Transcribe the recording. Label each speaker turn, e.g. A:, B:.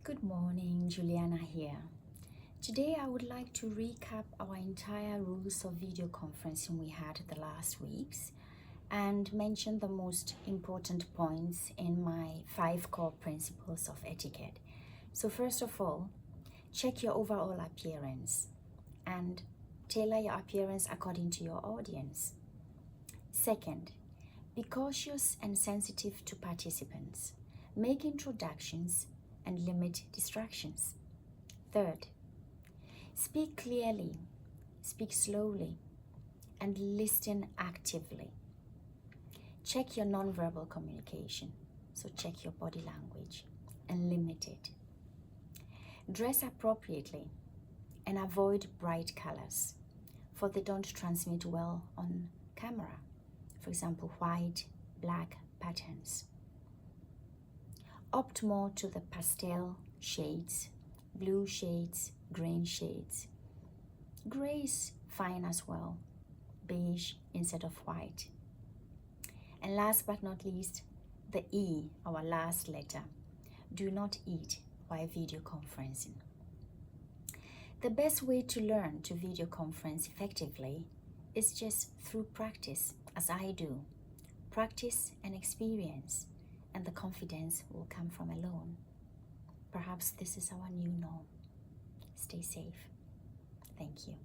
A: Good morning, Juliana here. Today I would like to recap our entire rules of video conferencing we had the last weeks and mention the most important points in my 5 core principles of etiquette. So first of all, check your overall appearance and tailor your appearance according to your audience. Second, be cautious and sensitive to participants. Make introductions and limit distractions. Third, speak clearly, speak slowly, and listen actively. Check your nonverbal communication, so check your body language and limit it. Dress appropriately and avoid bright colors, for they don't transmit well on camera. For example, white, black patterns. Opt more to the pastel shades, blue shades, green shades. Gray is fine as well, beige instead of white. And last but not least, the E, our last letter. Do not eat while video conferencing. The best way to learn to video conference effectively is just through practice, as I do. Practice and experience, and the confidence will come from alone. Perhaps this is our new norm. Stay safe. Thank you.